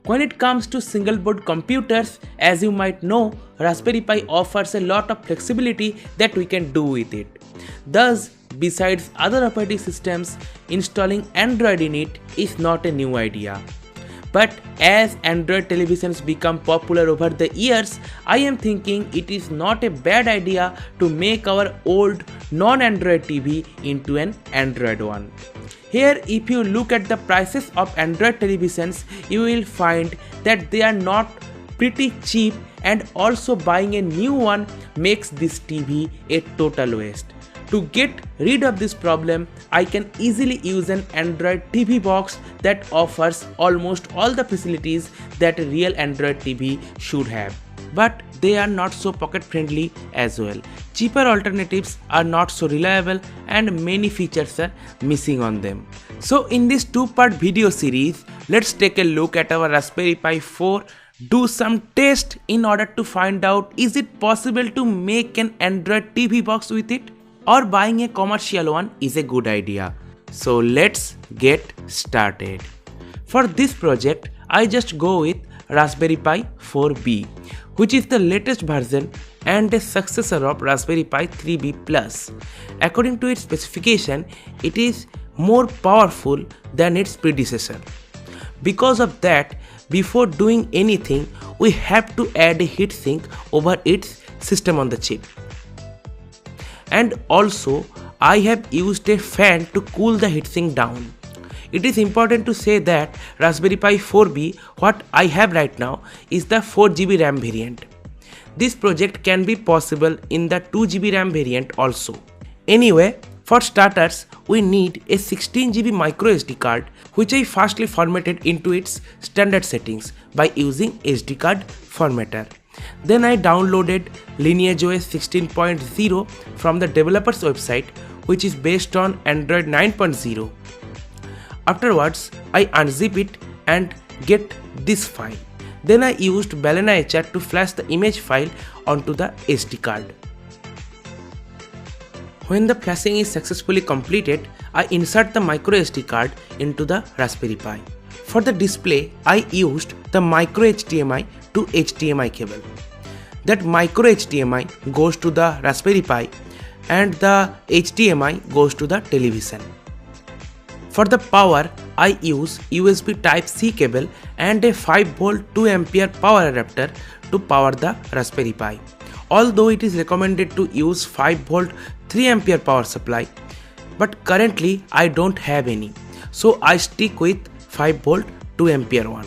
When it comes to single board computers, as you might know, Raspberry Pi offers a lot of flexibility that we can do with it. Thus, besides other operating systems, installing Android in it is not a new idea. But as Android televisions become popular over the years, I am thinking it is not a bad idea to make our old non-Android TV into an Android one. Here, if you look at the prices of Android televisions, you will find that they are not pretty cheap, and also buying a new one makes this TV a total waste. To get rid of this problem, I can easily use an Android TV box that offers almost all the facilities that a real Android TV should have. But they are not so pocket friendly as well. Cheaper alternatives are not so reliable and many features are missing on them. So in this two-part video series, let's take a look at our Raspberry Pi 4, do some test in order to find out is it possible to make an Android TV box with it, or buying a commercial one is a good idea. So let's get started. For this project, I just go with Raspberry Pi 4B, which is the latest version and a successor of Raspberry Pi 3B Plus. According to its specification, it is more powerful than its predecessor. Because of that, before doing anything, we have to add a heatsink over its system on the chip. And also, I have used a fan to cool the heatsink down. It is important to say that Raspberry Pi 4B, what I have right now, is the 4GB RAM variant. This project can be possible in the 2GB RAM variant also. Anyway, for starters, we need a 16GB microSD card, which I firstly formatted into its standard settings by using SD card formatter. Then I downloaded LineageOS 16.0 from the developer's website, which is based on Android 9.0. Afterwards, I unzip it and get this file. Then I used Balena HR to flash the image file onto the SD card. When the flashing is successfully completed, I insert the microSD card into the Raspberry Pi. For the display, I used the micro HDMI to HDMI cable. That micro HDMI goes to the Raspberry Pi and the HDMI goes to the television. For the power, I use USB Type-C cable and a 5V 2A power adapter to power the Raspberry Pi. Although it is recommended to use 5V 3A power supply, but currently I don't have any, so I stick with 5V 2A one.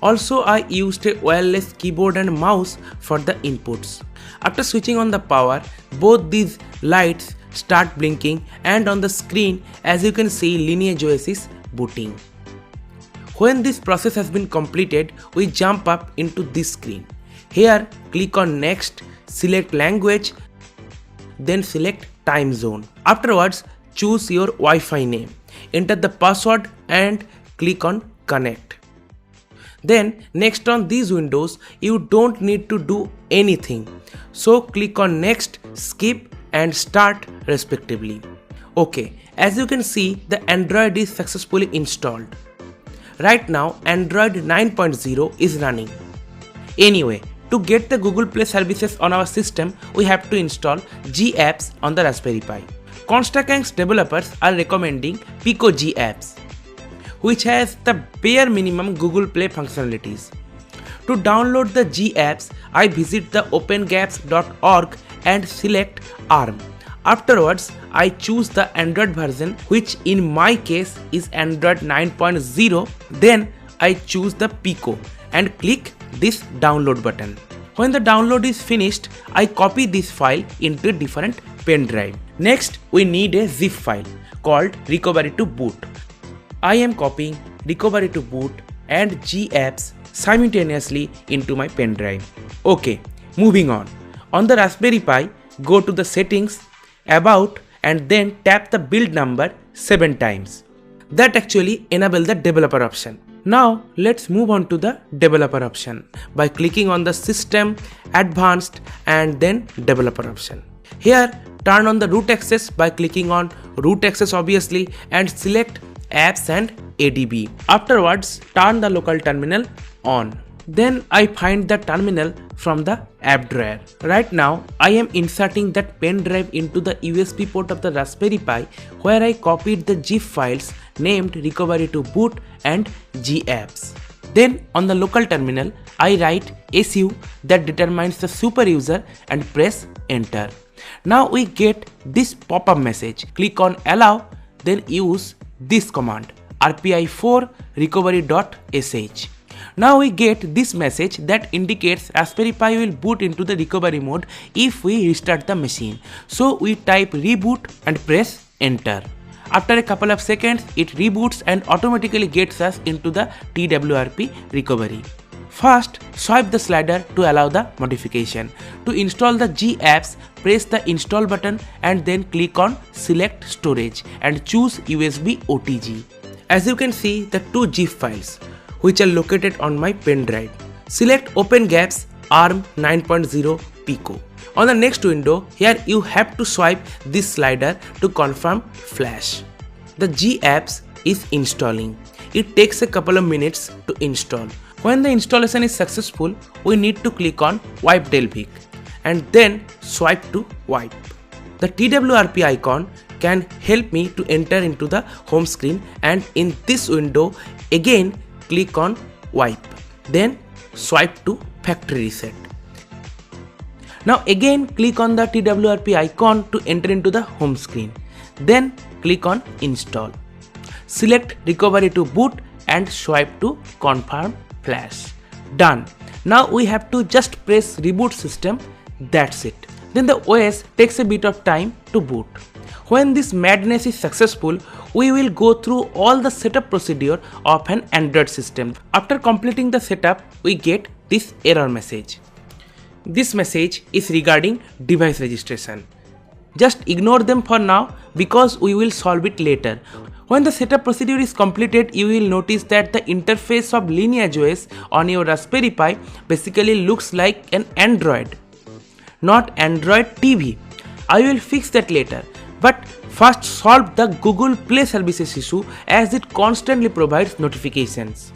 Also, I used a wireless keyboard and mouse for the inputs. After switching on the power, both these lights start blinking, and on the screen, as you can see, LineageOS is booting. When this process has been completed, we jump up into this screen. Here, click on Next, select Language, then select Time Zone. Afterwards, choose your Wi-Fi name, enter the password and click on Connect. Then next on these windows, you don't need to do anything. So click on Next, Skip and Start respectively. Okay, as you can see, the Android is successfully installed. Right now, Android 9.0 is running. Anyway, to get the Google Play services on our system, we have to install GApps on the Raspberry Pi. Constrakanks developers are recommending Pico GApps, which has the bare minimum Google Play functionalities. To download the GApps, I visit the opengaps.org and select ARM. Afterwards, I choose the Android version, which in my case is Android 9.0. Then I choose the Pico and click this download button. When the download is finished, I copy this file into a different pen drive. Next, we need a zip file called recovery to boot. I am copying recovery to boot and GApps simultaneously into my pen drive. Okay, moving on. On the Raspberry Pi, go to the settings, about, and then tap the build number 7 times. That actually enables the developer option. Now let's move on to the developer option by clicking on the system, advanced and then developer option. Here turn on the root access by clicking on root access obviously and select apps and ADB. Afterwards, turn the local terminal on. Then I find the terminal from the app drawer. Right now, I am inserting that pen drive into the USB port of the Raspberry Pi where I copied the zip files named recovery to boot and gapps. Then on the local terminal, I write su that determines the super user and press enter. Now we get this pop-up message. Click on allow, then use this command rpi4 recovery.sh. Now we get this message that indicates Raspberry Pi will boot into the recovery mode if we restart the machine. So we type reboot and press enter. After a couple of seconds, it reboots and automatically gets us into the TWRP recovery. First, swipe the slider to allow the modification. To install the gapps, press the install button and then click on select storage and choose USB OTG. As you can see, the two zip files which are located on my pen drive. Select Open Gaps ARM 9.0 Pico. On the next window, here you have to swipe this slider to confirm flash. The gapps is installing. It takes a couple of minutes to install. When the installation is successful, we need to click on Wipe Delvic and then swipe to wipe. The TWRP icon can help me to enter into the home screen, and in this window again click on wipe, then swipe to factory reset. Now again click on the TWRP icon to enter into the home screen, then click on install. Select recovery to boot and swipe to confirm flash. Done. Now we have to just press reboot system, that's it. Then the OS takes a bit of time to boot. When this madness is successful, we will go through all the setup procedure of an Android system. After completing the setup, we get this error message. This message is regarding device registration. Just ignore them for now because we will solve it later. When the setup procedure is completed, you will notice that the interface of LineageOS on your Raspberry Pi basically looks like an Android, not Android TV. I will fix that later. But first solve the Google Play Services issue as it constantly provides notifications.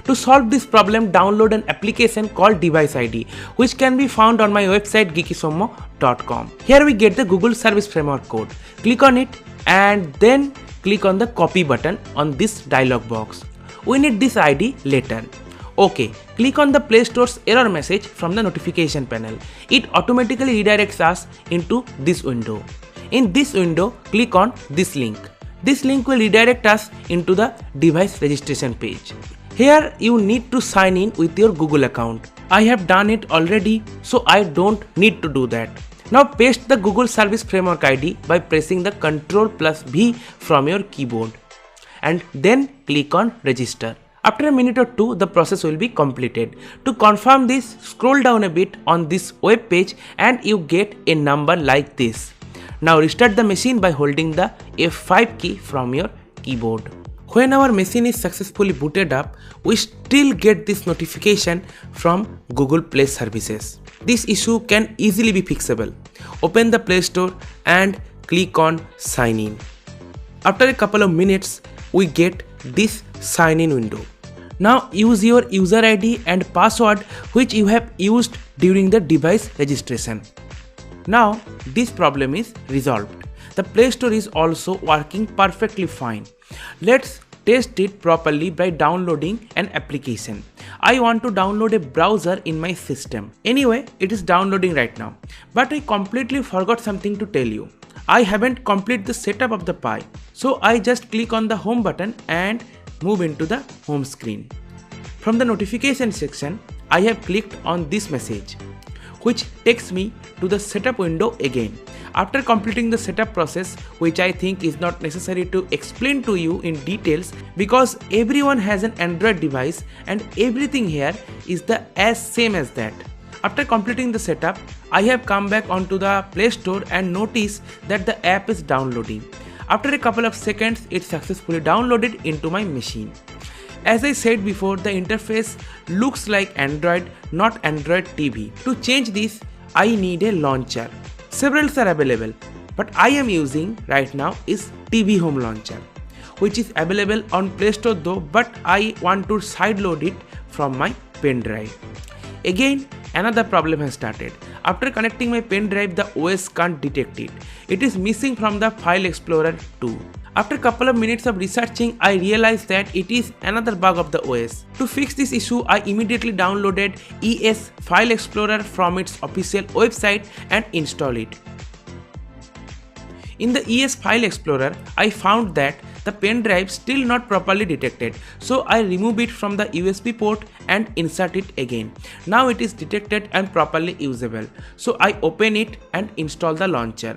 To solve this problem, download an application called Device ID, which can be found on my website geekysommo.com. Here we get the Google Service Framework code. Click on it and then click on the copy button on this dialog box. We need this ID later. OK, click on the Play Store's error message from the notification panel. It automatically redirects us into this window. In this window, click on this link. This link will redirect us into the device registration page. Here you need to sign in with your Google account. I have done it already, so I don't need to do that. Now paste the Google Service Framework ID by pressing the Ctrl+V from your keyboard and then click on register. After a minute or two, the process will be completed. To confirm this, scroll down a bit on this web page and you get a number like this. Now restart the machine by holding the F5 key from your keyboard. When our machine is successfully booted up, we still get this notification from Google Play Services. This issue can easily be fixable. Open the Play Store and click on Sign In. After a couple of minutes, we get this sign in window. Now use your user ID and password which you have used during the device registration. Now this problem is resolved. The Play Store is also working perfectly fine. Let's test it properly by downloading an application. I want to download a browser in my system. Anyway, it is downloading right now. But I completely forgot something to tell you. I haven't completed the setup of the Pi. So I just click on the home button and move into the home screen. From the notification section, I have clicked on this message, which takes me to the setup window again. After completing the setup process, which I think is not necessary to explain to you in details because everyone has an Android device and everything here is the same as that. After completing the setup, I have come back onto the Play Store and notice that the app is downloading. After a couple of seconds, it successfully downloaded into my machine. As I said before, the interface looks like Android, not Android TV. To change this, I need a launcher. Several are available, but I am using right now is TV Home Launcher. which is available on Play Store though, but I want to sideload it from my pen drive. Again, another problem has started. After connecting my pen drive, the OS can't detect it. It is missing from the File Explorer too. After a couple of minutes of researching, I realized that it is another bug of the OS. To fix this issue, I immediately downloaded ES File Explorer from its official website and installed it. In the ES File Explorer, I found that the pen drive still not properly detected, so I remove it from the USB port and insert it again. Now it is detected and properly usable, so I open it and install the launcher.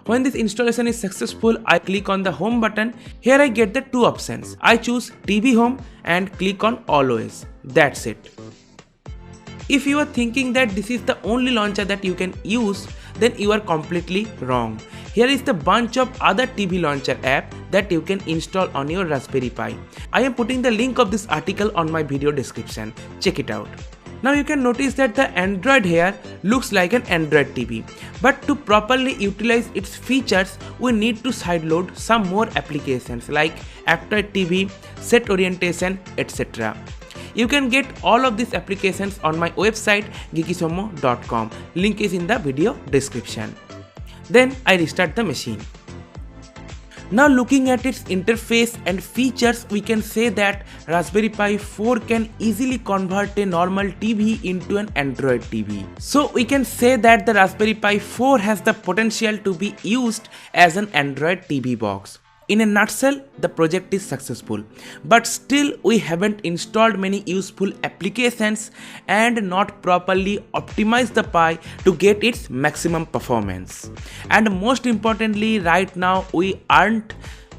When this installation is successful, I click on the home button. Here I get the two options. I choose TV Home and click on All OS. That's it. If you are thinking that this is the only launcher that you can use, then you are completely wrong. Here is the bunch of other TV launcher app that you can install on your Raspberry Pi. I am putting the link of this article on my video description. Check it out. Now you can notice that the Android here looks like an Android TV, but to properly utilize its features, we need to sideload some more applications like Aptoide TV, Set Orientation, etc. You can get all of these applications on my website geekysommo.com. Link is in the video description. Then I restart the machine. Now looking at its interface and features, we can say that Raspberry Pi 4 can easily convert a normal TV into an Android TV. So we can say that the Raspberry Pi 4 has the potential to be used as an Android TV box. In a nutshell, the project is successful, but still we haven't installed many useful applications and not properly optimized the Pi to get its maximum performance. And most importantly, right now we aren't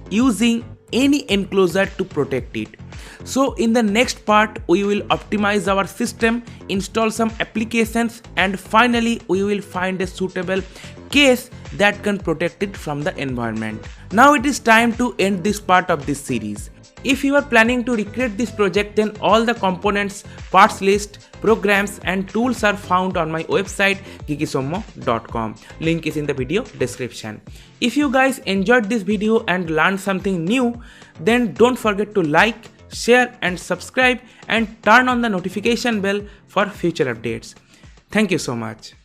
using any enclosure to protect it. So in the next part, we will optimize our system, install some applications, and finally we will find a suitable case that can protect it from the environment. Now it is time to end this part of this series. If you are planning to recreate this project, then all the components, parts list, programs and tools are found on my website geekysommo.com. Link is in the video description. If you guys enjoyed this video and learned something new, then don't forget to like, share and subscribe and turn on the notification bell for future updates. Thank you so much.